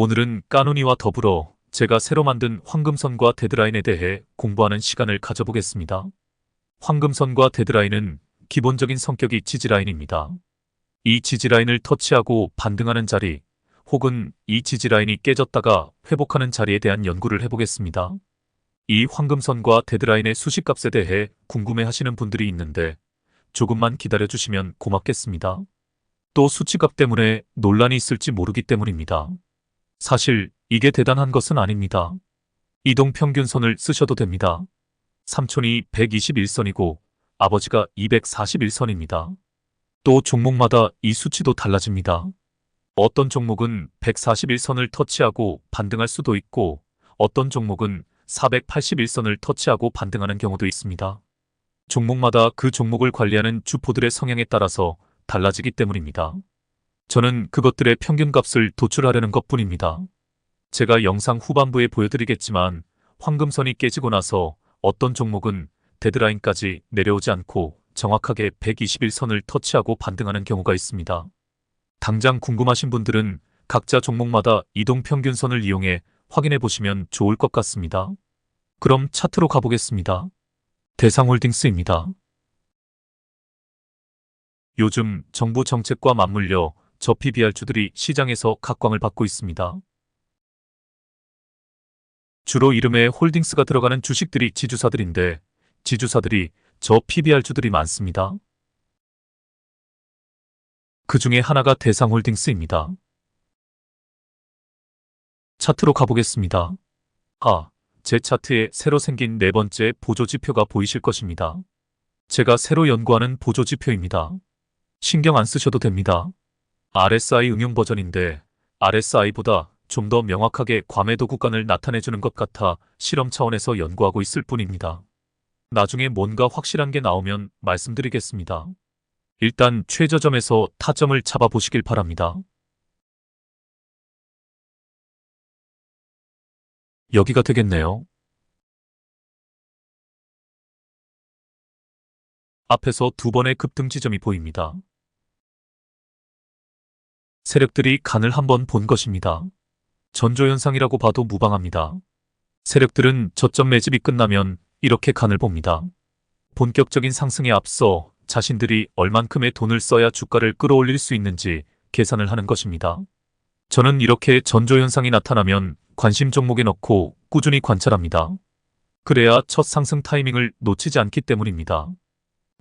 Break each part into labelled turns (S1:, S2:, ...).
S1: 오늘은 까누니와 더불어 제가 새로 만든 황금선과 데드라인에 대해 공부하는 시간을 가져보겠습니다. 황금선과 데드라인은 기본적인 성격이 지지라인입니다. 이 지지라인을 터치하고 반등하는 자리, 혹은 이 지지라인이 깨졌다가 회복하는 자리에 대한 연구를 해보겠습니다. 이 황금선과 데드라인의 수식값에 대해 궁금해하시는 분들이 있는데 조금만 기다려주시면 고맙겠습니다. 또 수치값 때문에 논란이 있을지 모르기 때문입니다. 사실 이게 대단한 것은 아닙니다. 이동평균선을 쓰셔도 됩니다. 삼촌이 121선이고 아버지가 241선입니다. 또 종목마다 이 수치도 달라집니다. 어떤 종목은 141선을 터치하고 반등할 수도 있고 어떤 종목은 481선을 터치하고 반등하는 경우도 있습니다. 종목마다 그 종목을 관리하는 주포들의 성향에 따라서 달라지기 때문입니다. 저는 그것들의 평균값을 도출하려는 것뿐입니다. 제가 영상 후반부에 보여드리겠지만 황금선이 깨지고 나서 어떤 종목은 데드라인까지 내려오지 않고 정확하게 121선을 터치하고 반등하는 경우가 있습니다. 당장 궁금하신 분들은 각자 종목마다 이동평균선을 이용해 확인해 보시면 좋을 것 같습니다. 그럼 차트로 가보겠습니다. 대상홀딩스입니다. 요즘 정부 정책과 맞물려 저PBR주들이 시장에서 각광을 받고 있습니다. 주로 이름에 홀딩스가 들어가는 주식들이 지주사들인데 지주사들이 저PBR주들이 많습니다. 그 중에 하나가 대상홀딩스입니다. 차트로 가보겠습니다. 제 차트에 새로 생긴 네 번째 보조지표가 보이실 것입니다. 제가 새로 연구하는 보조지표입니다. 신경 안 쓰셔도 됩니다. RSI 응용 버전인데 RSI보다 좀 더 명확하게 과매도 구간을 나타내주는 것 같아 실험 차원에서 연구하고 있을 뿐입니다. 나중에 뭔가 확실한 게 나오면 말씀드리겠습니다. 일단 최저점에서 타점을 잡아보시길 바랍니다. 여기가 되겠네요. 앞에서 두 번의 급등 지점이 보입니다. 세력들이 간을 한번 본 것입니다. 전조현상이라고 봐도 무방합니다. 세력들은 저점 매집이 끝나면 이렇게 간을 봅니다. 본격적인 상승에 앞서 자신들이 얼만큼의 돈을 써야 주가를 끌어올릴 수 있는지 계산을 하는 것입니다. 저는 이렇게 전조현상이 나타나면 관심 종목에 넣고 꾸준히 관찰합니다. 그래야 첫 상승 타이밍을 놓치지 않기 때문입니다.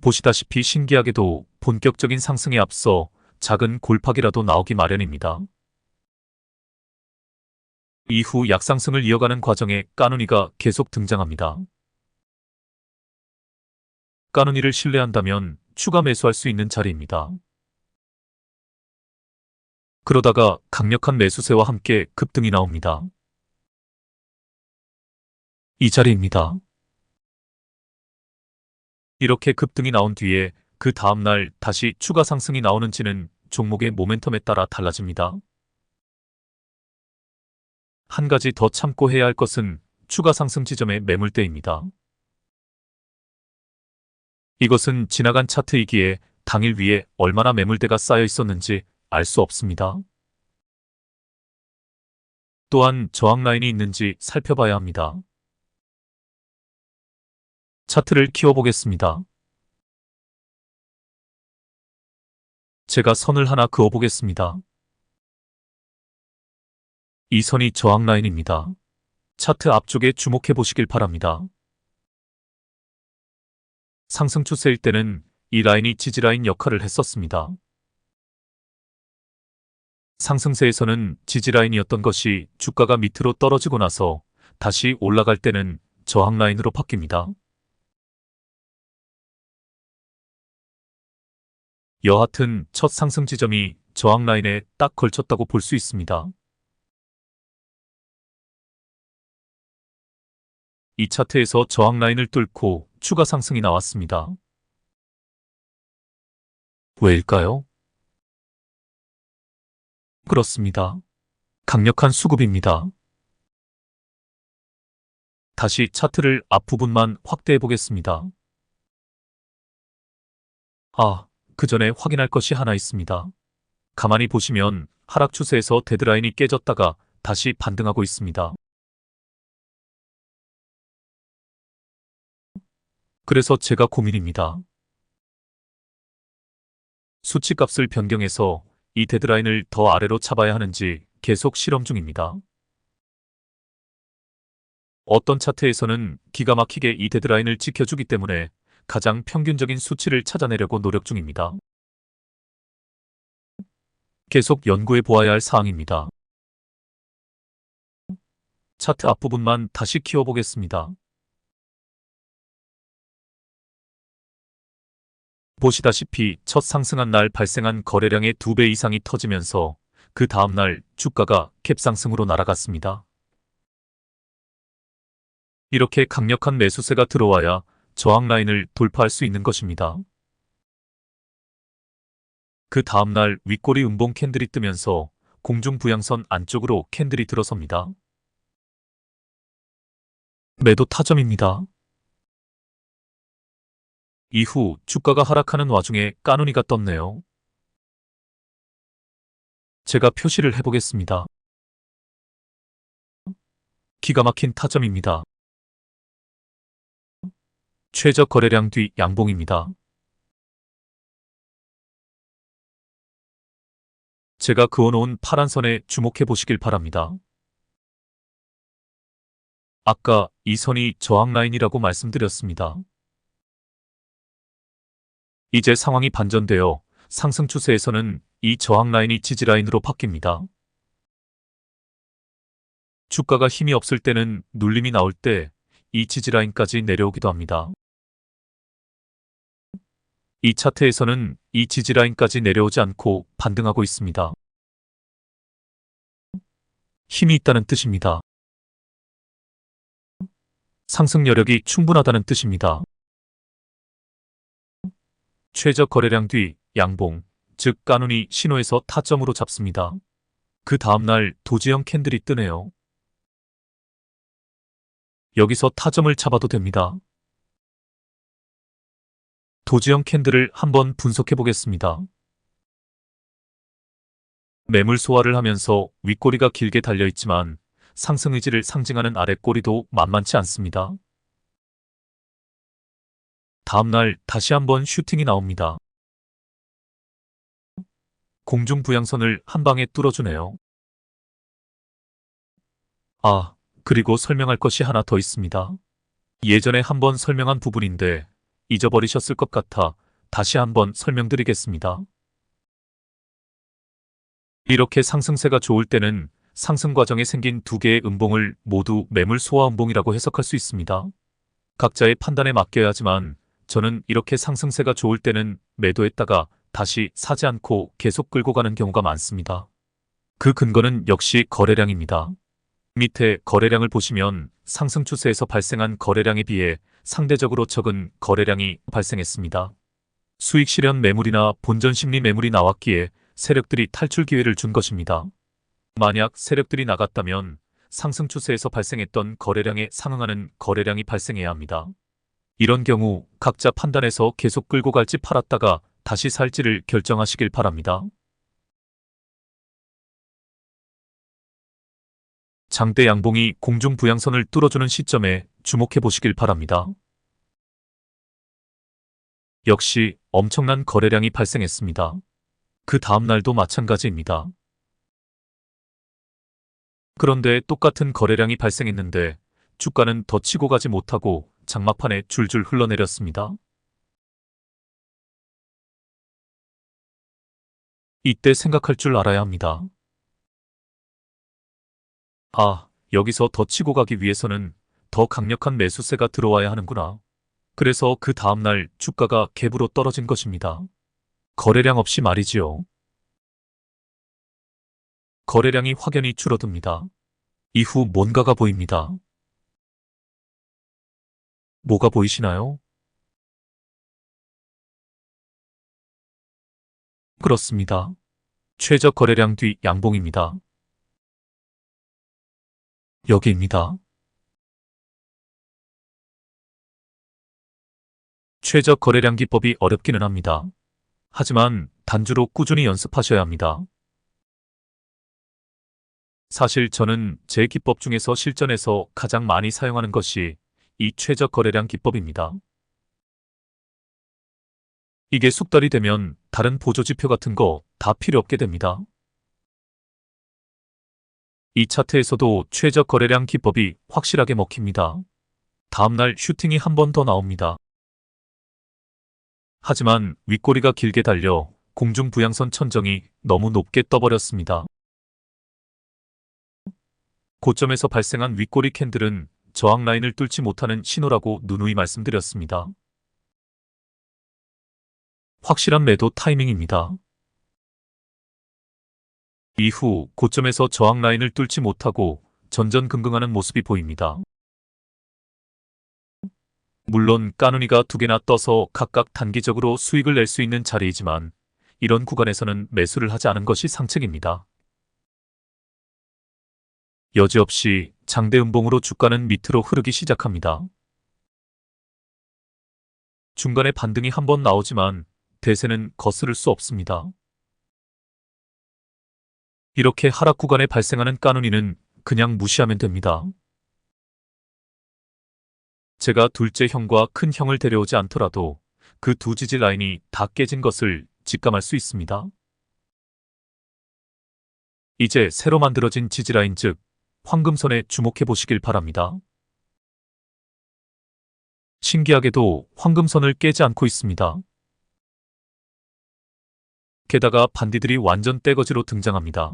S1: 보시다시피 신기하게도 본격적인 상승에 앞서 작은 골팍이라도 나오기 마련입니다. 이후 약상승을 이어가는 과정에 까누니가 계속 등장합니다. 까누니를 신뢰한다면 추가 매수할 수 있는 자리입니다. 그러다가 강력한 매수세와 함께 급등이 나옵니다. 이 자리입니다. 이렇게 급등이 나온 뒤에 그 다음날 다시 추가 상승이 나오는지는 종목의 모멘텀에 따라 달라집니다. 한 가지 더 참고 해야 할 것은 추가 상승 지점의 매물대입니다. 이것은 지나간 차트이기에 당일 위에 얼마나 매물대가 쌓여 있었는지 알 수 없습니다. 또한 저항 라인이 있는지 살펴봐야 합니다. 차트를 키워보겠습니다. 제가 선을 하나 그어보겠습니다. 이 선이 저항 라인입니다. 차트 앞쪽에 주목해 보시길 바랍니다. 상승 추세일 때는 이 라인이 지지라인 역할을 했었습니다. 상승세에서는 지지라인이었던 것이 주가가 밑으로 떨어지고 나서 다시 올라갈 때는 저항 라인으로 바뀝니다. 여하튼 첫 상승 지점이 저항 라인에 딱 걸쳤다고 볼 수 있습니다. 이 차트에서 저항 라인을 뚫고 추가 상승이 나왔습니다. 왜일까요? 그렇습니다. 강력한 수급입니다. 다시 차트를 앞부분만 확대해 보겠습니다. 그 전에 확인할 것이 하나 있습니다. 가만히 보시면 하락 추세에서 데드라인이 깨졌다가 다시 반등하고 있습니다. 그래서 제가 고민입니다. 수치값을 변경해서 이 데드라인을 더 아래로 잡아야 하는지 계속 실험 중입니다. 어떤 차트에서는 기가 막히게 이 데드라인을 지켜주기 때문에 가장 평균적인 수치를 찾아내려고 노력 중입니다. 계속 연구해 보아야 할 사항입니다. 차트 앞부분만 다시 키워보겠습니다. 보시다시피 첫 상승한 날 발생한 거래량의 2배 이상이 터지면서 그 다음날 주가가 갭상승으로 날아갔습니다. 이렇게 강력한 매수세가 들어와야 저항 라인을 돌파할 수 있는 것입니다. 그 다음날 윗꼬리 음봉 캔들이 뜨면서 공중 부양선 안쪽으로 캔들이 들어섭니다. 매도 타점입니다. 이후 주가가 하락하는 와중에 까누니가 떴네요. 제가 표시를 해보겠습니다. 기가 막힌 타점입니다. 최저 거래량 뒤 양봉입니다. 제가 그어놓은 파란 선에 주목해 보시길 바랍니다. 아까 이 선이 저항 라인이라고 말씀드렸습니다. 이제 상황이 반전되어 상승 추세에서는 이 저항 라인이 지지 라인으로 바뀝니다. 주가가 힘이 없을 때는 눌림이 나올 때 이 지지 라인까지 내려오기도 합니다. 이 차트에서는 이 지지 라인까지 내려오지 않고 반등하고 있습니다. 힘이 있다는 뜻입니다. 상승 여력이 충분하다는 뜻입니다. 최저 거래량 뒤 양봉, 즉 까누니 신호에서 타점으로 잡습니다. 그 다음날 도지형 캔들이 뜨네요. 여기서 타점을 잡아도 됩니다. 도지형 캔들을 한번 분석해 보겠습니다. 매물 소화를 하면서 윗꼬리가 길게 달려있지만 상승 의지를 상징하는 아랫꼬리도 만만치 않습니다. 다음날 다시 한번 슈팅이 나옵니다. 공중 부양선을 한 방에 뚫어주네요. 아, 그리고 설명할 것이 하나 더 있습니다. 예전에 한번 설명한 부분인데 잊어버리셨을 것 같아 다시 한번 설명드리겠습니다. 이렇게 상승세가 좋을 때는 상승 과정에 생긴 두 개의 음봉을 모두 매물 소화 음봉이라고 해석할 수 있습니다. 각자의 판단에 맡겨야 하지만 저는 이렇게 상승세가 좋을 때는 매도했다가 다시 사지 않고 계속 끌고 가는 경우가 많습니다. 그 근거는 역시 거래량입니다. 밑에 거래량을 보시면 상승 추세에서 발생한 거래량에 비해 상대적으로 적은 거래량이 발생했습니다. 수익 실현 매물이나 본전 심리 매물이 나왔기에 세력들이 탈출 기회를 준 것입니다. 만약 세력들이 나갔다면 상승 추세에서 발생했던 거래량에 상응하는 거래량이 발생해야 합니다. 이런 경우 각자 판단해서 계속 끌고 갈지 팔았다가 다시 살지를 결정하시길 바랍니다. 장대 양봉이 공중 부양선을 뚫어주는 시점에 주목해 보시길 바랍니다. 역시 엄청난 거래량이 발생했습니다. 그 다음날도 마찬가지입니다. 그런데 똑같은 거래량이 발생했는데 주가는 더 치고 가지 못하고 장막판에 줄줄 흘러내렸습니다. 이때 생각할 줄 알아야 합니다. 아, 여기서 더 치고 가기 위해서는 더 강력한 매수세가 들어와야 하는구나. 그래서 그 다음날 주가가 갭으로 떨어진 것입니다. 거래량 없이 말이지요. 거래량이 확연히 줄어듭니다. 이후 뭔가가 보입니다. 뭐가 보이시나요? 그렇습니다. 최저 거래량 뒤 양봉입니다. 여기입니다. 최저 거래량 기법이 어렵기는 합니다. 하지만 단주로 꾸준히 연습하셔야 합니다. 사실 저는 제 기법 중에서 실전에서 가장 많이 사용하는 것이 이 최적 거래량 기법입니다. 이게 숙달이 되면 다른 보조지표 같은 거 다 필요 없게 됩니다. 이 차트에서도 최적 거래량 기법이 확실하게 먹힙니다. 다음날 슈팅이 한 번 더 나옵니다. 하지만 윗꼬리가 길게 달려 공중 부양선 천정이 너무 높게 떠버렸습니다. 고점에서 발생한 윗꼬리 캔들은 저항 라인을 뚫지 못하는 신호라고 누누이 말씀드렸습니다. 확실한 매도 타이밍입니다. 이후 고점에서 저항 라인을 뚫지 못하고 전전긍긍하는 모습이 보입니다. 물론 까누니가 두 개나 떠서 각각 단기적으로 수익을 낼 수 있는 자리이지만 이런 구간에서는 매수를 하지 않은 것이 상책입니다. 여지없이 장대 음봉으로 주가는 밑으로 흐르기 시작합니다. 중간에 반등이 한 번 나오지만 대세는 거스를 수 없습니다. 이렇게 하락 구간에 발생하는 까누니는 그냥 무시하면 됩니다. 제가 둘째 형과 큰 형을 데려오지 않더라도 그 두 지지 라인이 다 깨진 것을 직감할 수 있습니다. 이제 새로 만들어진 지지 라인 즉 황금선에 주목해 보시길 바랍니다. 신기하게도 황금선을 깨지 않고 있습니다. 게다가 반디들이 완전 떼거지로 등장합니다.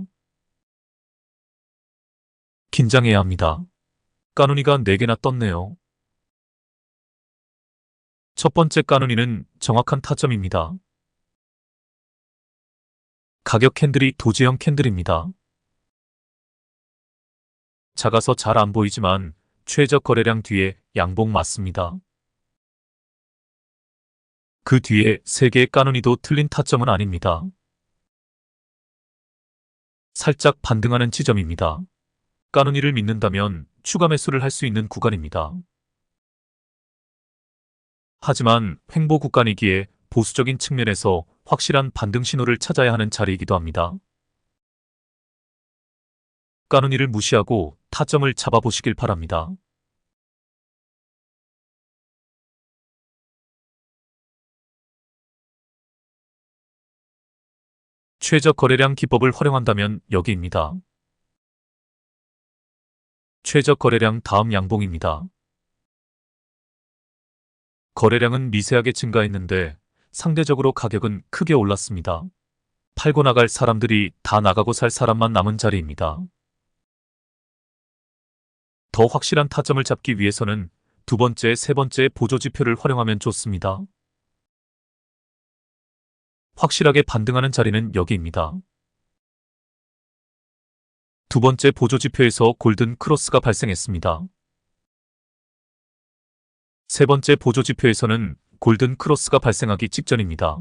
S1: 긴장해야 합니다. 까누니가 4개나 떴네요. 첫 번째 까누니는 정확한 타점입니다. 가격 캔들이 도지형 캔들입니다. 작아서 잘 안 보이지만 최저 거래량 뒤에 양봉 맞습니다. 그 뒤에 3개의 까누니도 틀린 타점은 아닙니다. 살짝 반등하는 지점입니다. 까누니를 믿는다면 추가 매수를 할 수 있는 구간입니다. 하지만 횡보 구간이기에 보수적인 측면에서 확실한 반등 신호를 찾아야 하는 자리이기도 합니다. 까누니를 무시하고 타점을 잡아보시길 바랍니다. 최저 거래량 기법을 활용한다면 여기입니다. 최저 거래량 다음 양봉입니다. 거래량은 미세하게 증가했는데 상대적으로 가격은 크게 올랐습니다. 팔고 나갈 사람들이 다 나가고 살 사람만 남은 자리입니다. 더 확실한 타점을 잡기 위해서는 두 번째, 세 번째 보조지표를 활용하면 좋습니다. 확실하게 반등하는 자리는 여기입니다. 두 번째 보조지표에서 골든 크로스가 발생했습니다. 세 번째 보조지표에서는 골든 크로스가 발생하기 직전입니다.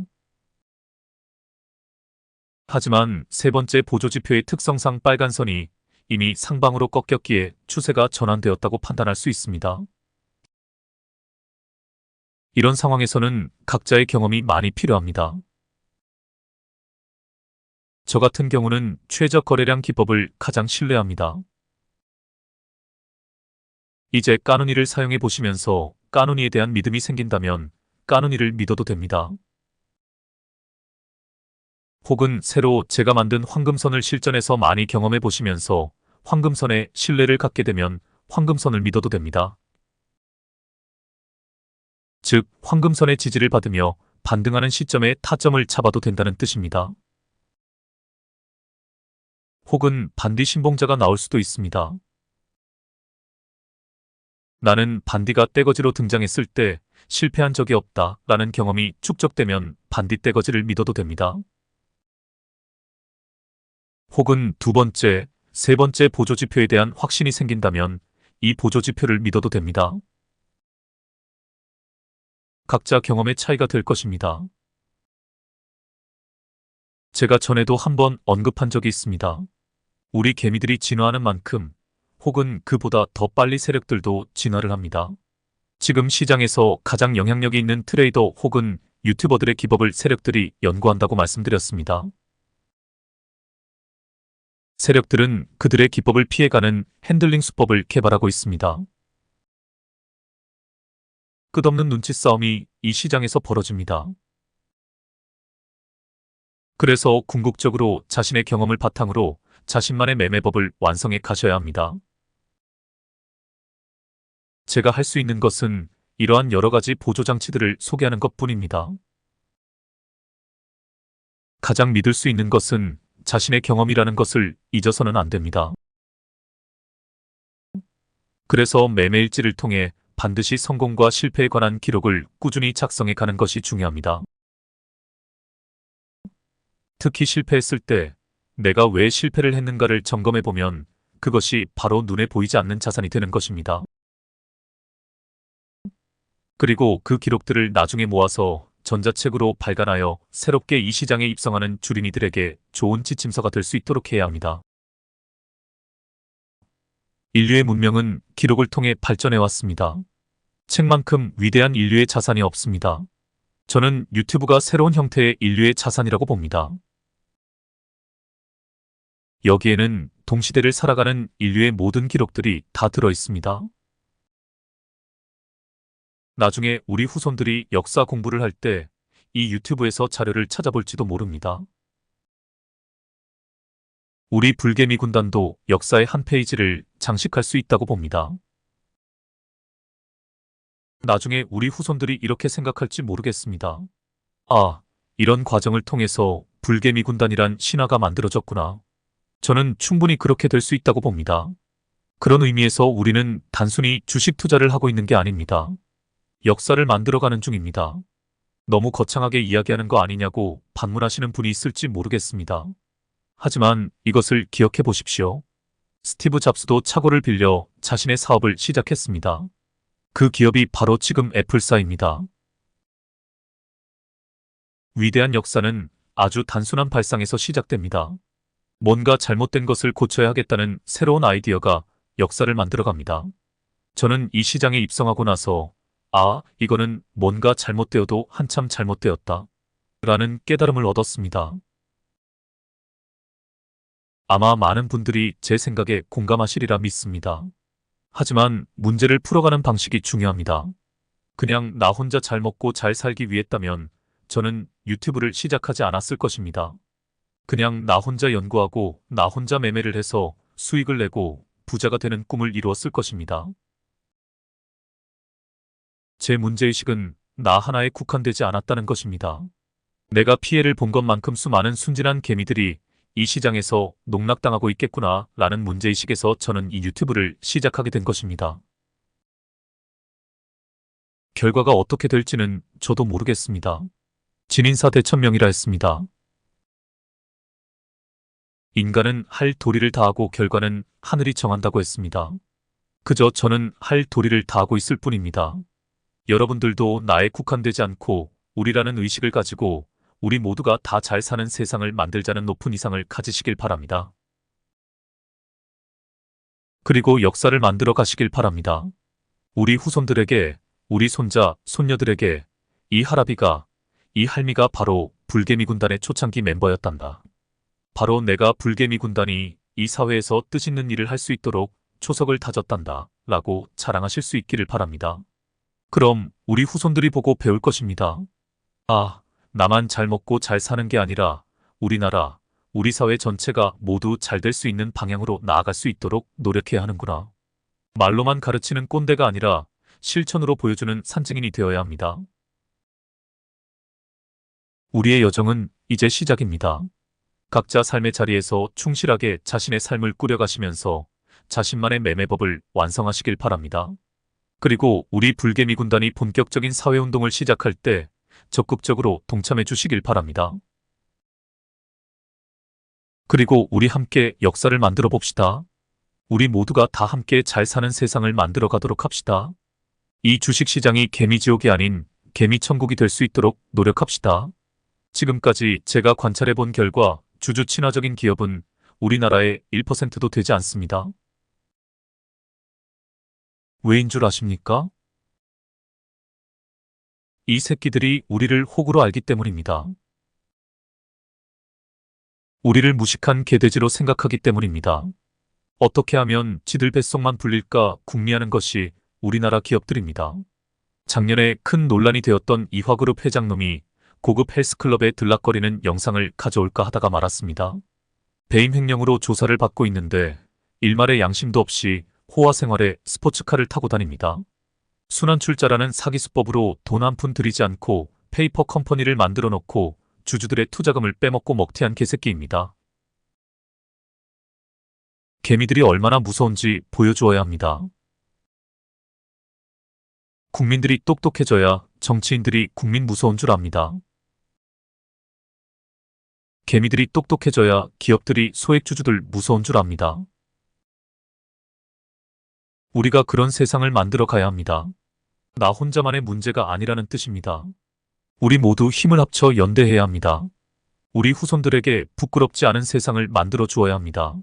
S1: 하지만 세 번째 보조지표의 특성상 빨간 선이 이미 상방으로 꺾였기에 추세가 전환되었다고 판단할 수 있습니다. 이런 상황에서는 각자의 경험이 많이 필요합니다. 저 같은 경우는 최저 거래량 기법을 가장 신뢰합니다. 이제 까누니를 사용해 보시면서 까누니에 대한 믿음이 생긴다면 까누니를 믿어도 됩니다. 혹은 새로 제가 만든 황금선을 실전에서 많이 경험해 보시면서 황금선에 신뢰를 갖게 되면 황금선을 믿어도 됩니다. 즉, 황금선의 지지를 받으며 반등하는 시점에 타점을 잡아도 된다는 뜻입니다. 혹은 반디 신봉자가 나올 수도 있습니다. 나는 반디가 떼거지로 등장했을 때 실패한 적이 없다 라는 경험이 축적되면 반디 떼거지를 믿어도 됩니다. 혹은 두 번째, 세 번째 보조지표에 대한 확신이 생긴다면 이 보조지표를 믿어도 됩니다. 각자 경험의 차이가 될 것입니다. 제가 전에도 한번 언급한 적이 있습니다. 우리 개미들이 진화하는 만큼 혹은 그보다 더 빨리 세력들도 진화를 합니다. 지금 시장에서 가장 영향력이 있는 트레이더 혹은 유튜버들의 기법을 세력들이 연구한다고 말씀드렸습니다. 세력들은 그들의 기법을 피해가는 핸들링 수법을 개발하고 있습니다. 끝없는 눈치 싸움이 이 시장에서 벌어집니다. 그래서 궁극적으로 자신의 경험을 바탕으로 자신만의 매매법을 완성해 가셔야 합니다. 제가 할 수 있는 것은 이러한 여러 가지 보조 장치들을 소개하는 것뿐입니다. 가장 믿을 수 있는 것은 자신의 경험이라는 것을 잊어서는 안 됩니다. 그래서 매매일지를 통해 반드시 성공과 실패에 관한 기록을 꾸준히 작성해 가는 것이 중요합니다. 특히 실패했을 때 내가 왜 실패를 했는가를 점검해 보면 그것이 바로 눈에 보이지 않는 자산이 되는 것입니다. 그리고 그 기록들을 나중에 모아서 전자책으로 발간하여 새롭게 이 시장에 입성하는 주린이들에게 좋은 지침서가 될 수 있도록 해야 합니다. 인류의 문명은 기록을 통해 발전해 왔습니다. 책만큼 위대한 인류의 자산이 없습니다. 저는 유튜브가 새로운 형태의 인류의 자산이라고 봅니다. 여기에는 동시대를 살아가는 인류의 모든 기록들이 다 들어 있습니다. 나중에 우리 후손들이 역사 공부를 할 때 이 유튜브에서 자료를 찾아볼지도 모릅니다. 우리 불개미 군단도 역사의 한 페이지를 장식할 수 있다고 봅니다. 나중에 우리 후손들이 이렇게 생각할지 모르겠습니다. 아, 이런 과정을 통해서 불개미 군단이란 신화가 만들어졌구나. 저는 충분히 그렇게 될 수 있다고 봅니다. 그런 의미에서 우리는 단순히 주식 투자를 하고 있는 게 아닙니다. 역사를 만들어가는 중입니다. 너무 거창하게 이야기하는 거 아니냐고 반문하시는 분이 있을지 모르겠습니다. 하지만 이것을 기억해 보십시오. 스티브 잡스도 착오를 빌려 자신의 사업을 시작했습니다. 그 기업이 바로 지금 애플사입니다. 위대한 역사는 아주 단순한 발상에서 시작됩니다. 뭔가 잘못된 것을 고쳐야 하겠다는 새로운 아이디어가 역사를 만들어갑니다. 저는 이 시장에 입성하고 나서 이거는 뭔가 잘못되어도 한참 잘못되었다 라는 깨달음을 얻었습니다. 아마 많은 분들이 제 생각에 공감하시리라 믿습니다. 하지만 문제를 풀어가는 방식이 중요합니다. 그냥 나 혼자 잘 먹고 잘 살기 위했다면 저는 유튜브를 시작하지 않았을 것입니다. 그냥 나 혼자 연구하고 나 혼자 매매를 해서 수익을 내고 부자가 되는 꿈을 이루었을 것입니다. 제 문제의식은 나 하나에 국한되지 않았다는 것입니다. 내가 피해를 본 것만큼 수많은 순진한 개미들이 이 시장에서 농락당하고 있겠구나 라는 문제의식에서 저는 이 유튜브를 시작하게 된 것입니다. 결과가 어떻게 될지는 저도 모르겠습니다. 진인사 대천명이라 했습니다. 인간은 할 도리를 다하고 결과는 하늘이 정한다고 했습니다. 그저 저는 할 도리를 다하고 있을 뿐입니다. 여러분들도 나에 국한되지 않고 우리라는 의식을 가지고 우리 모두가 다 잘 사는 세상을 만들자는 높은 이상을 가지시길 바랍니다. 그리고 역사를 만들어 가시길 바랍니다. 우리 후손들에게, 우리 손자, 손녀들에게 이 할아비가, 이 할미가 바로 불개미 군단의 초창기 멤버였단다. 바로 내가 불개미 군단이 이 사회에서 뜻있는 일을 할 수 있도록 초석을 다졌단다 라고 자랑하실 수 있기를 바랍니다. 그럼 우리 후손들이 보고 배울 것입니다. 나만 잘 먹고 잘 사는 게 아니라 우리나라, 우리 사회 전체가 모두 잘 될 수 있는 방향으로 나아갈 수 있도록 노력해야 하는구나. 말로만 가르치는 꼰대가 아니라 실천으로 보여주는 산증인이 되어야 합니다. 우리의 여정은 이제 시작입니다. 각자 삶의 자리에서 충실하게 자신의 삶을 꾸려가시면서 자신만의 매매법을 완성하시길 바랍니다. 그리고 우리 불개미 군단이 본격적인 사회운동을 시작할 때 적극적으로 동참해 주시길 바랍니다. 그리고 우리 함께 역사를 만들어 봅시다. 우리 모두가 다 함께 잘 사는 세상을 만들어 가도록 합시다. 이 주식시장이 개미지옥이 아닌 개미천국이 될 수 있도록 노력합시다. 지금까지 제가 관찰해 본 결과 주주 친화적인 기업은 우리나라의 1%도 되지 않습니다. 왜인 줄 아십니까? 이 새끼들이 우리를 호구로 알기 때문입니다. 우리를 무식한 개돼지로 생각하기 때문입니다. 어떻게 하면 지들 뱃속만 불릴까 궁리하는 것이 우리나라 기업들입니다. 작년에 큰 논란이 되었던 이화그룹 회장놈이 고급 헬스클럽에 들락거리는 영상을 가져올까 하다가 말았습니다. 배임 횡령으로 조사를 받고 있는데 일말의 양심도 없이 호화 생활에 스포츠카를 타고 다닙니다. 순환 출자라는 사기수법으로 돈 한 푼 들이지 않고 페이퍼 컴퍼니를 만들어 놓고 주주들의 투자금을 빼먹고 먹튀한 개새끼입니다. 개미들이 얼마나 무서운지 보여주어야 합니다. 국민들이 똑똑해져야 정치인들이 국민 무서운 줄 압니다. 개미들이 똑똑해져야 기업들이 소액주주들 무서운 줄 압니다. 우리가 그런 세상을 만들어 가야 합니다. 나 혼자만의 문제가 아니라는 뜻입니다. 우리 모두 힘을 합쳐 연대해야 합니다. 우리 후손들에게 부끄럽지 않은 세상을 만들어 주어야 합니다.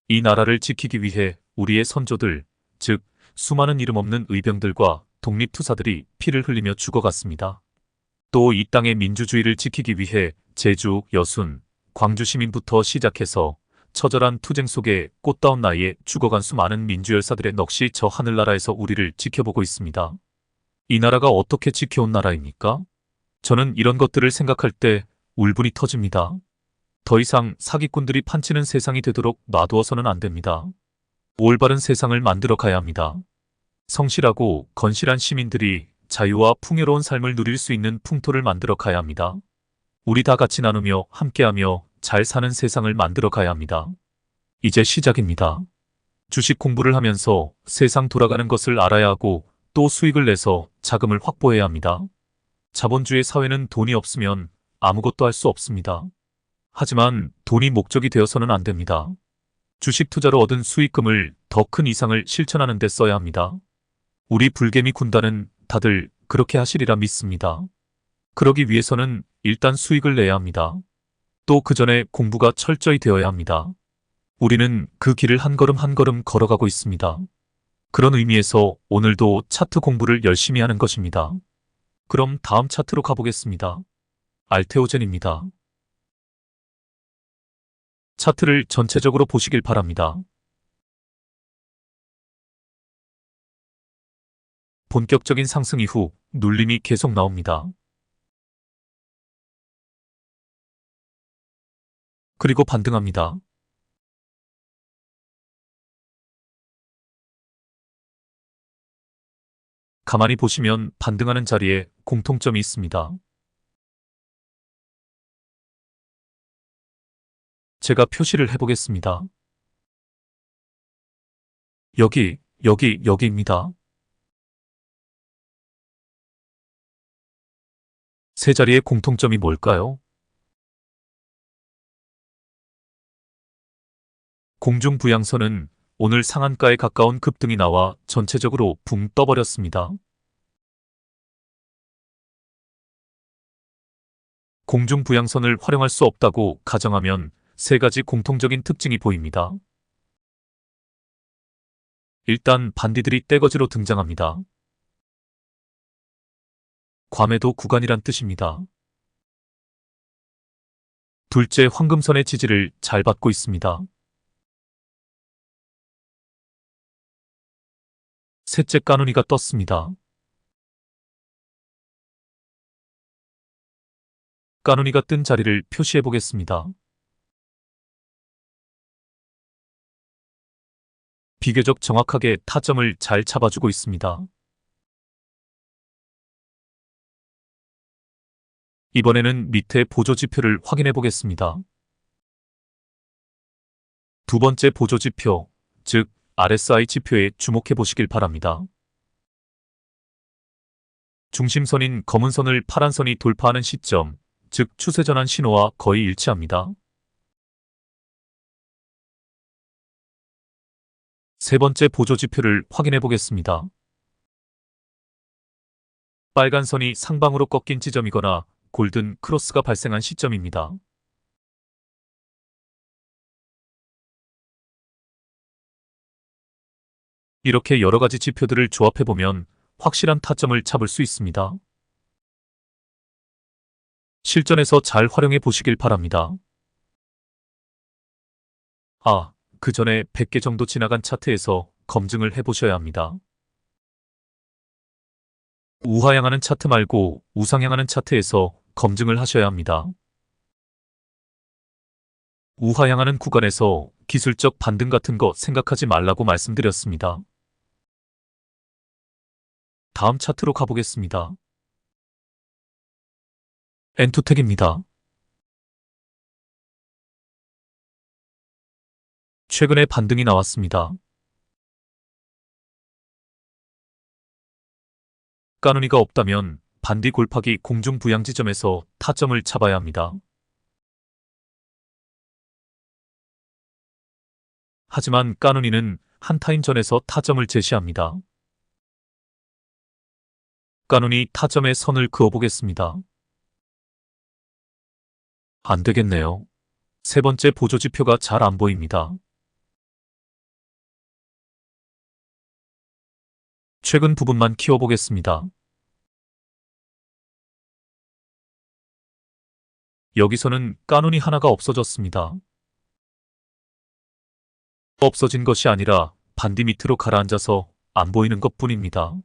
S1: 이 나라를 지키기 위해 우리의 선조들, 즉 수많은 이름 없는 의병들과 독립투사들이 피를 흘리며 죽어갔습니다. 또 이 땅의 민주주의를 지키기 위해 제주, 여순, 광주 시민부터 시작해서 처절한 투쟁 속에 꽃다운 나이에 죽어간 수많은 민주열사들의 넋이 저 하늘나라에서 우리를 지켜보고 있습니다. 이 나라가 어떻게 지켜온 나라입니까? 저는 이런 것들을 생각할 때 울분이 터집니다. 더 이상 사기꾼들이 판치는 세상이 되도록 놔두어서는 안 됩니다. 올바른 세상을 만들어 가야 합니다. 성실하고 건실한 시민들이 자유와 풍요로운 삶을 누릴 수 있는 풍토를 만들어 가야 합니다. 우리 다 같이 나누며 함께하며 잘 사는 세상을 만들어 가야 합니다. 이제 시작입니다. 주식 공부를 하면서 세상 돌아가는 것을 알아야 하고 또 수익을 내서 자금을 확보해야 합니다. 자본주의 사회는 돈이 없으면 아무것도 할 수 없습니다. 하지만 돈이 목적이 되어서는 안 됩니다. 주식 투자로 얻은 수익금을 더 큰 이상을 실천하는 데 써야 합니다. 우리 불개미 군단은 다들 그렇게 하시리라 믿습니다. 그러기 위해서는 일단 수익을 내야 합니다. 또 그 전에 공부가 철저히 되어야 합니다. 우리는 그 길을 한 걸음 한 걸음 걸어가고 있습니다. 그런 의미에서 오늘도 차트 공부를 열심히 하는 것입니다. 그럼 다음 차트로 가보겠습니다. 알테오젠입니다. 차트를 전체적으로 보시길 바랍니다. 본격적인 상승 이후 눌림이 계속 나옵니다. 그리고 반등합니다. 가만히 보시면 반등하는 자리에 공통점이 있습니다. 제가 표시를 해보겠습니다. 여기입니다. 세 자리의 공통점이 뭘까요? 공중부양선은 오늘 상한가에 가까운 급등이 나와 전체적으로 붕 떠버렸습니다. 공중부양선을 활용할 수 없다고 가정하면 세 가지 공통적인 특징이 보입니다. 일단 반디들이 떼거지로 등장합니다. 과매도 구간이란 뜻입니다. 둘째, 황금선의 지지를 잘 받고 있습니다. 셋째, 까누니가 떴습니다. 까누니가 뜬 자리를 표시해 보겠습니다. 비교적 정확하게 타점을 잘 잡아주고 있습니다. 이번에는 밑에 보조지표를 확인해 보겠습니다. 두 번째 보조지표, 즉 RSI 지표에 주목해 보시길 바랍니다. 중심선인 검은 선을 파란 선이 돌파하는 시점, 즉 추세전환 신호와 거의 일치합니다. 세 번째 보조지표를 확인해 보겠습니다. 빨간 선이 상방으로 꺾인 지점이거나 골든 크로스가 발생한 시점입니다. 이렇게 여러 가지 지표들을 조합해보면 확실한 타점을 잡을 수 있습니다. 실전에서 잘 활용해 보시길 바랍니다. 그 전에 100개 정도 지나간 차트에서 검증을 해보셔야 합니다. 우하향하는 차트 말고 우상향하는 차트에서 검증을 하셔야 합니다. 우하향하는 구간에서 기술적 반등 같은 거 생각하지 말라고 말씀드렸습니다. 다음 차트로 가보겠습니다. 엔투텍입니다. 최근에 반등이 나왔습니다. 까누니가 없다면 반디 골파기 공중 부양 지점에서 타점을 잡아야 합니다. 하지만 까누니는 한 타임 전에서 타점을 제시합니다. 까누니 타점에 선을 그어보겠습니다. 안 되겠네요. 세 번째 보조지표가 잘 안 보입니다. 최근 부분만 키워보겠습니다. 여기서는 까누니 하나가 없어졌습니다. 없어진 것이 아니라 반디 밑으로 가라앉아서 안 보이는 것 뿐입니다.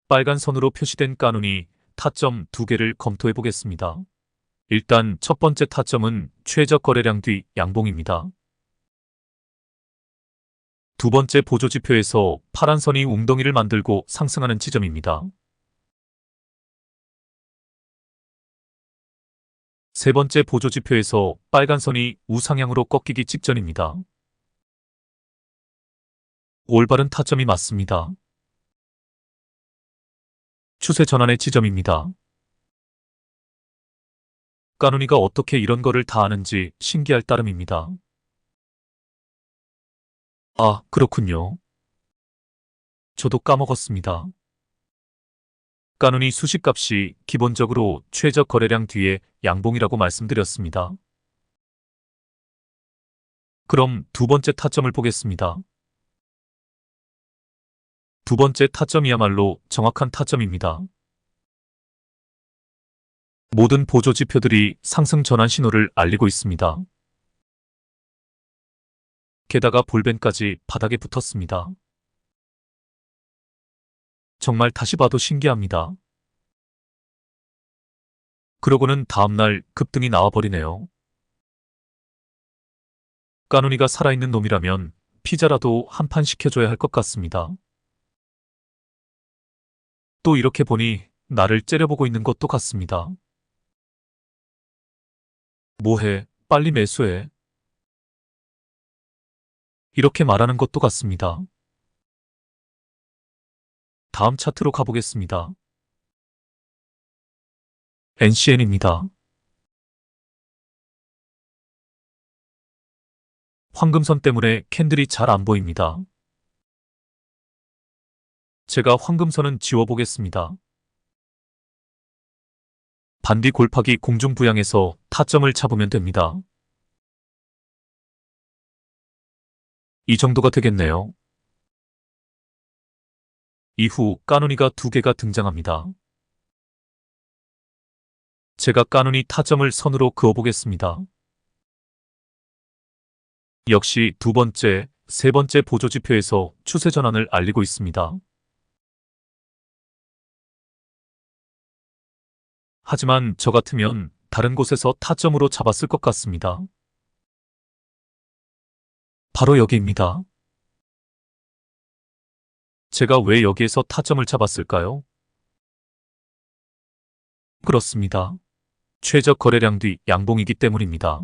S1: 빨간 선으로 표시된 까누니 타점 2개를 검토해 보겠습니다. 일단 첫 번째 타점은 최저 거래량 뒤 양봉입니다. 두 번째 보조지표에서 파란 선이 웅덩이를 만들고 상승하는 지점입니다. 세 번째 보조지표에서 빨간 선이 우상향으로 꺾이기 직전입니다. 올바른 타점이 맞습니다. 추세 전환의 지점입니다. 까누니가 어떻게 이런 거를 다 아는지 신기할 따름입니다. 그렇군요. 저도 까먹었습니다. 까누니 수식값이 기본적으로 최저 거래량 뒤에 양봉이라고 말씀드렸습니다. 그럼 두 번째 타점을 보겠습니다. 두 번째 타점이야말로 정확한 타점입니다. 모든 보조지표들이 상승 전환 신호를 알리고 있습니다. 게다가 볼벤까지 바닥에 붙었습니다. 정말 다시 봐도 신기합니다. 그러고는 다음날 급등이 나와버리네요. 까누니가 살아있는 놈이라면 피자라도 한 판 시켜줘야 할 것 같습니다. 또 이렇게 보니 나를 째려보고 있는 것도 같습니다. 뭐해, 빨리 매수해. 이렇게 말하는 것도 같습니다. 다음 차트로 가보겠습니다. NCN입니다. 황금선 때문에 캔들이 잘 안 보입니다. 제가 황금선은 지워보겠습니다. 반디 골파기 공중 부양에서 타점을 잡으면 됩니다. 이 정도가 되겠네요. 이후 까누니가 2개가 등장합니다. 제가 까누니 타점을 선으로 그어보겠습니다. 역시 두 번째, 세 번째 보조지표에서 추세 전환을 알리고 있습니다. 하지만 저 같으면 다른 곳에서 타점으로 잡았을 것 같습니다. 바로 여기입니다. 제가 왜 여기에서 타점을 잡았을까요? 그렇습니다. 최저 거래량 뒤 양봉이기 때문입니다.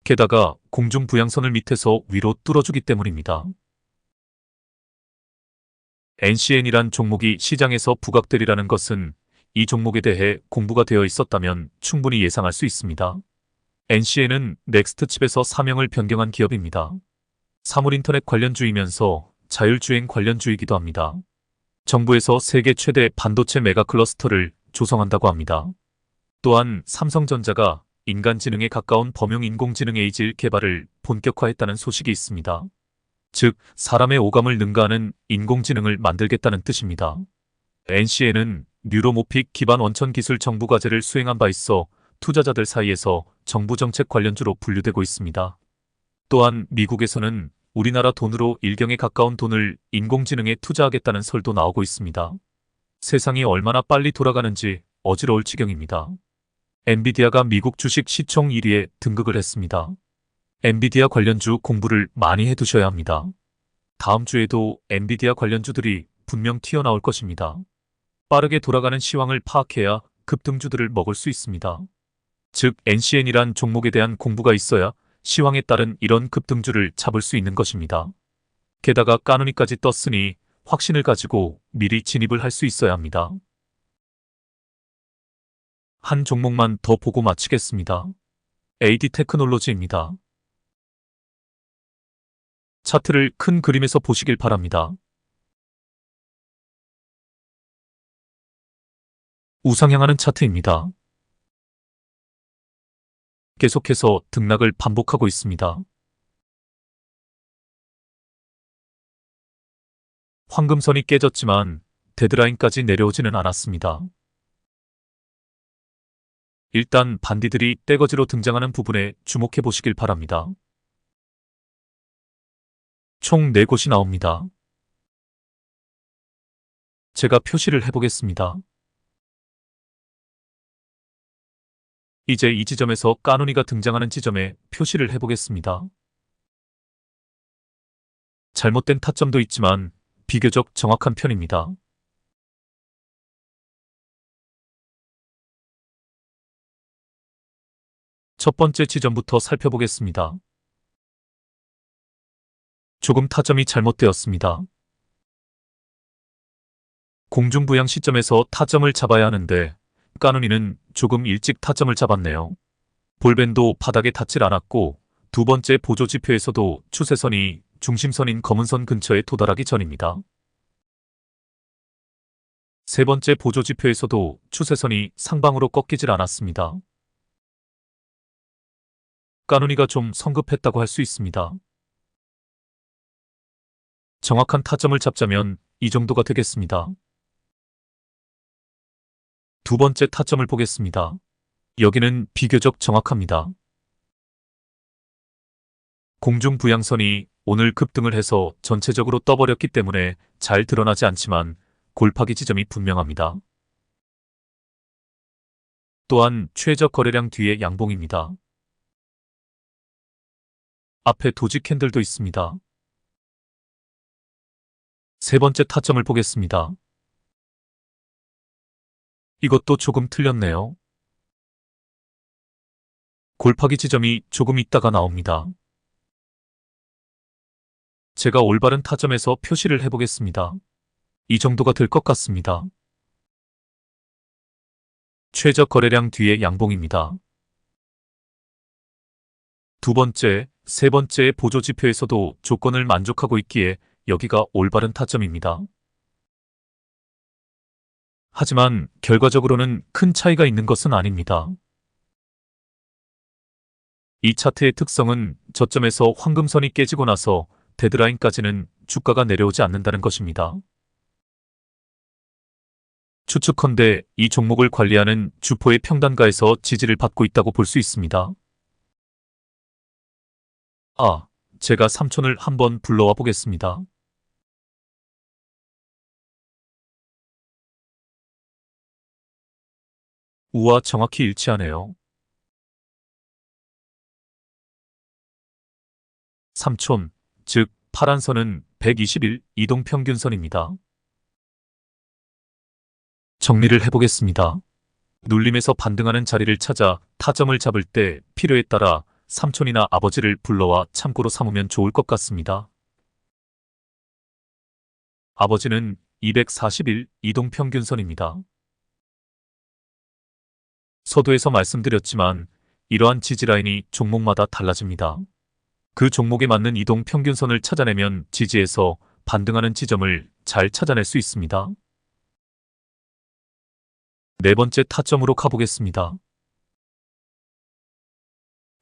S1: 게다가 공중 부양선을 밑에서 위로 뚫어주기 때문입니다. NCN이란 종목이 시장에서 부각되리라는 것은 이 종목에 대해 공부가 되어 있었다면 충분히 예상할 수 있습니다. NCN은 넥스트칩에서 사명을 변경한 기업입니다. 사물인터넷 관련주이면서 자율주행 관련주이기도 합니다. 정부에서 세계 최대 반도체 메가클러스터를 조성한다고 합니다. 또한 삼성전자가 인간지능에 가까운 범용 인공지능 에이질 개발을 본격화했다는 소식이 있습니다. 즉, 사람의 오감을 능가하는 인공지능을 만들겠다는 뜻입니다. NCN은 뉴로모픽 기반 원천 기술 정부 과제를 수행한 바 있어 투자자들 사이에서 정부 정책 관련주로 분류되고 있습니다. 또한 미국에서는 우리나라 돈으로 일경에 가까운 돈을 인공지능에 투자하겠다는 설도 나오고 있습니다. 세상이 얼마나 빨리 돌아가는지 어지러울 지경입니다. 엔비디아가 미국 주식 시총 1위에 등극을 했습니다. 엔비디아 관련주 공부를 많이 해두셔야 합니다. 다음 주에도 엔비디아 관련주들이 분명 튀어나올 것입니다. 빠르게 돌아가는 시황을 파악해야 급등주들을 먹을 수 있습니다. 즉 NCN이란 종목에 대한 공부가 있어야 시황에 따른 이런 급등주를 잡을 수 있는 것입니다. 게다가 까누니까지 떴으니 확신을 가지고 미리 진입을 할 수 있어야 합니다. 한 종목만 더 보고 마치겠습니다. AD테크놀로지입니다. 차트를 큰 그림에서 보시길 바랍니다. 우상향하는 차트입니다. 계속해서 등락을 반복하고 있습니다. 황금선이 깨졌지만 데드라인까지 내려오지는 않았습니다. 일단 반디들이 떼거지로 등장하는 부분에 주목해 보시길 바랍니다. 총 4곳이 나옵니다. 제가 표시를 해보겠습니다. 이제 이 지점에서 까누니가 등장하는 지점에 표시를 해보겠습니다. 잘못된 타점도 있지만 비교적 정확한 편입니다. 첫 번째 지점부터 살펴보겠습니다. 조금 타점이 잘못되었습니다. 공중부양 시점에서 타점을 잡아야 하는데 까누니는 조금 일찍 타점을 잡았네요. 볼밴도 바닥에 닿질 않았고 두 번째 보조지표에서도 추세선이 중심선인 검은선 근처에 도달하기 전입니다. 세 번째 보조지표에서도 추세선이 상방으로 꺾이질 않았습니다. 까누니가 좀 성급했다고 할 수 있습니다. 정확한 타점을 잡자면 이 정도가 되겠습니다. 두 번째 타점을 보겠습니다. 여기는 비교적 정확합니다. 공중부양선이 오늘 급등을 해서 전체적으로 떠버렸기 때문에 잘 드러나지 않지만 골파기 지점이 분명합니다. 또한 최저 거래량 뒤에 양봉입니다. 앞에 도지 캔들도 있습니다. 세 번째 타점을 보겠습니다. 이것도 조금 틀렸네요. 골파기 지점이 조금 있다가 나옵니다. 제가 올바른 타점에서 표시를 해보겠습니다. 이 정도가 될 것 같습니다. 최저 거래량 뒤에 양봉입니다. 두 번째, 세 번째 보조지표에서도 조건을 만족하고 있기에 여기가 올바른 타점입니다. 하지만 결과적으로는 큰 차이가 있는 것은 아닙니다. 이 차트의 특성은 저점에서 황금선이 깨지고 나서 데드라인까지는 주가가 내려오지 않는다는 것입니다. 추측컨대 이 종목을 관리하는 주포의 평단가에서 지지를 받고 있다고 볼 수 있습니다. 제가 삼촌을 한번 불러와 보겠습니다. 우와, 정확히 일치하네요. 삼촌, 즉 파란 선은 121 이동평균선입니다. 정리를 해보겠습니다. 눌림에서 반등하는 자리를 찾아 타점을 잡을 때 필요에 따라 삼촌이나 아버지를 불러와 참고로 삼으면 좋을 것 같습니다. 아버지는 241 이동평균선입니다. 서두에서 말씀드렸지만 이러한 지지라인이 종목마다 달라집니다. 그 종목에 맞는 이동평균선을 찾아내면 지지에서 반등하는 지점을 잘 찾아낼 수 있습니다. 네 번째 타점으로 가보겠습니다.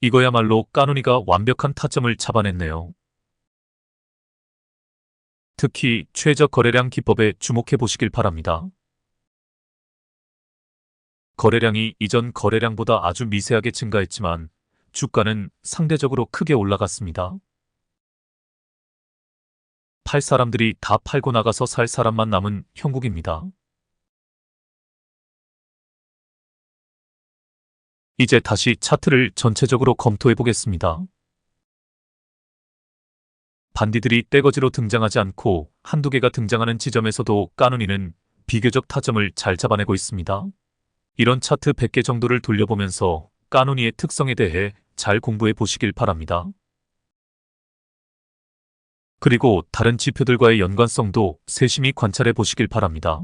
S1: 이거야말로 까누니가 완벽한 타점을 잡아냈네요. 특히 최저 거래량 기법에 주목해 보시길 바랍니다. 거래량이 이전 거래량보다 아주 미세하게 증가했지만 주가는 상대적으로 크게 올라갔습니다. 팔 사람들이 다 팔고 나가서 살 사람만 남은 형국입니다. 이제 다시 차트를 전체적으로 검토해 보겠습니다. 반디들이 떼거지로 등장하지 않고 한두 개가 등장하는 지점에서도 까누니는 비교적 타점을 잘 잡아내고 있습니다. 이런 차트 100개 정도를 돌려보면서 까누니의 특성에 대해 잘 공부해 보시길 바랍니다. 그리고 다른 지표들과의 연관성도 세심히 관찰해 보시길 바랍니다.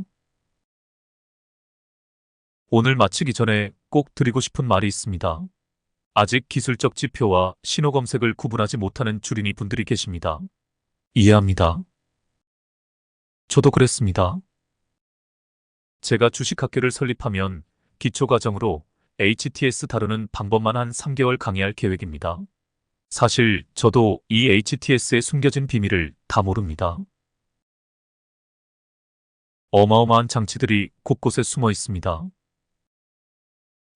S1: 오늘 마치기 전에 꼭 드리고 싶은 말이 있습니다. 아직 기술적 지표와 신호 검색을 구분하지 못하는 주린이 분들이 계십니다. 이해합니다. 저도 그랬습니다. 제가 주식학교를 설립하면 기초과정으로 HTS 다루는 방법만 한 3개월 강의할 계획입니다. 사실 저도 이 HTS의 숨겨진 비밀을 다 모릅니다. 어마어마한 장치들이 곳곳에 숨어 있습니다.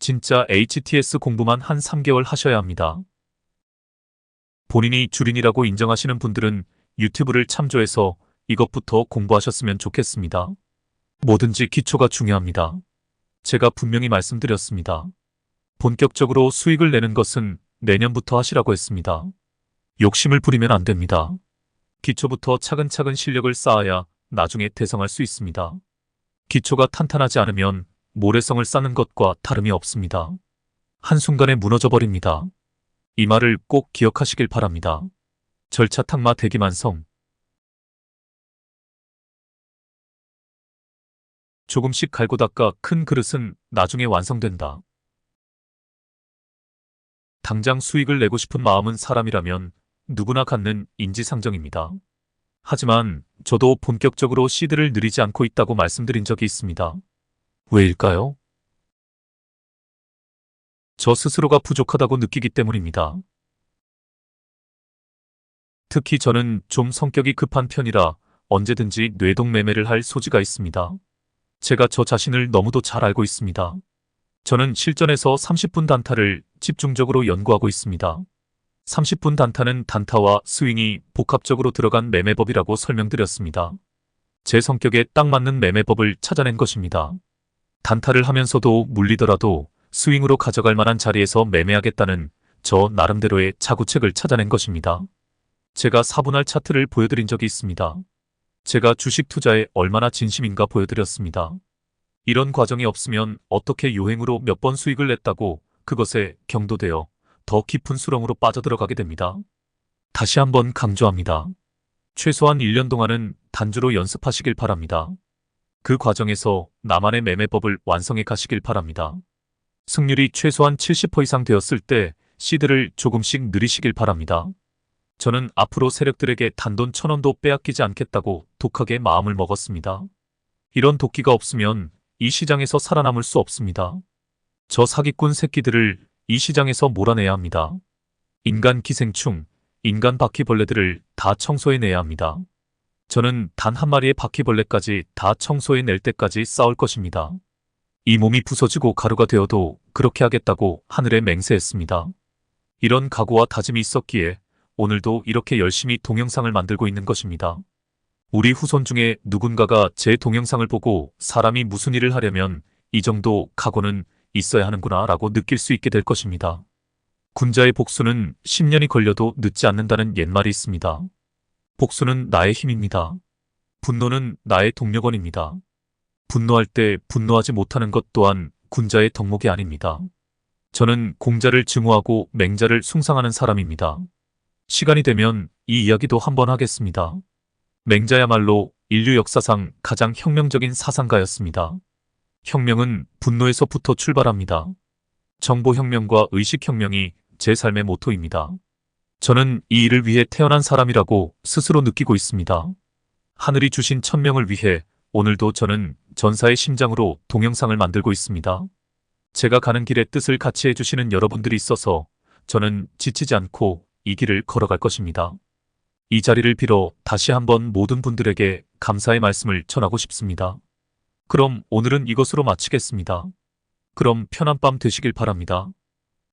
S1: 진짜 HTS 공부만 한 3개월 하셔야 합니다. 본인이 주린이라고 인정하시는 분들은 유튜브를 참조해서 이것부터 공부하셨으면 좋겠습니다. 뭐든지 기초가 중요합니다. 제가 분명히 말씀드렸습니다. 본격적으로 수익을 내는 것은 내년부터 하시라고 했습니다. 욕심을 부리면 안 됩니다. 기초부터 차근차근 실력을 쌓아야 나중에 대성할 수 있습니다. 기초가 탄탄하지 않으면 모래성을 쌓는 것과 다름이 없습니다. 한순간에 무너져 버립니다. 이 말을 꼭 기억하시길 바랍니다. 절차탁마 대기만성. 조금씩 갈고 닦아 큰 그릇은 나중에 완성된다. 당장 수익을 내고 싶은 마음은 사람이라면 누구나 갖는 인지상정입니다. 하지만 저도 본격적으로 시드를 늘리지 않고 있다고 말씀드린 적이 있습니다. 왜일까요? 저 스스로가 부족하다고 느끼기 때문입니다. 특히 저는 좀 성격이 급한 편이라 언제든지 뇌동매매를 할 소지가 있습니다. 제가 저 자신을 너무도 잘 알고 있습니다. 저는 실전에서 30분 단타를 집중적으로 연구하고 있습니다. 30분 단타는 단타와 스윙이 복합적으로 들어간 매매법이라고 설명드렸습니다. 제 성격에 딱 맞는 매매법을 찾아낸 것입니다. 단타를 하면서도 물리더라도 스윙으로 가져갈 만한 자리에서 매매하겠다는 저 나름대로의 자구책을 찾아낸 것입니다. 제가 4분할 차트를 보여드린 적이 있습니다. 제가 주식 투자에 얼마나 진심인가 보여드렸습니다. 이런 과정이 없으면 어떻게 요행으로 몇 번 수익을 냈다고 그것에 경도되어 더 깊은 수렁으로 빠져들어가게 됩니다. 다시 한번 강조합니다. 최소한 1년 동안은 단주로 연습하시길 바랍니다. 그 과정에서 나만의 매매법을 완성해 가시길 바랍니다. 승률이 최소한 70% 이상 되었을 때 시드를 조금씩 늘리시길 바랍니다. 저는 앞으로 세력들에게 단돈 1,000원도 빼앗기지 않겠다고 독하게 마음을 먹었습니다. 이런 도끼가 없으면 이 시장에서 살아남을 수 없습니다. 저 사기꾼 새끼들을 이 시장에서 몰아내야 합니다. 인간 기생충, 인간 바퀴벌레들을 다 청소해내야 합니다. 저는 단 한 마리의 바퀴벌레까지 다 청소해낼 때까지 싸울 것입니다. 이 몸이 부서지고 가루가 되어도 그렇게 하겠다고 하늘에 맹세했습니다. 이런 각오와 다짐이 있었기에 오늘도 이렇게 열심히 동영상을 만들고 있는 것입니다. 우리 후손 중에 누군가가 제 동영상을 보고 사람이 무슨 일을 하려면 이 정도 각오는 있어야 하는구나 라고 느낄 수 있게 될 것입니다. 군자의 복수는 10년이 걸려도 늦지 않는다는 옛말이 있습니다. 복수는 나의 힘입니다. 분노는 나의 동력원입니다. 분노할 때 분노하지 못하는 것 또한 군자의 덕목이 아닙니다. 저는 공자를 증오하고 맹자를 숭상하는 사람입니다. 시간이 되면 이 이야기도 한번 하겠습니다. 맹자야말로 인류 역사상 가장 혁명적인 사상가였습니다. 혁명은 분노에서부터 출발합니다. 정보혁명과 의식혁명이 제 삶의 모토입니다. 저는 이 일을 위해 태어난 사람이라고 스스로 느끼고 있습니다. 하늘이 주신 천명을 위해 오늘도 저는 전사의 심장으로 동영상을 만들고 있습니다. 제가 가는 길에 뜻을 같이 해주시는 여러분들이 있어서 저는 지치지 않고 이 길을 걸어갈 것입니다. 이 자리를 빌어 다시 한번 모든 분들에게 감사의 말씀을 전하고 싶습니다. 그럼 오늘은 이것으로 마치겠습니다. 그럼 편한 밤 되시길 바랍니다.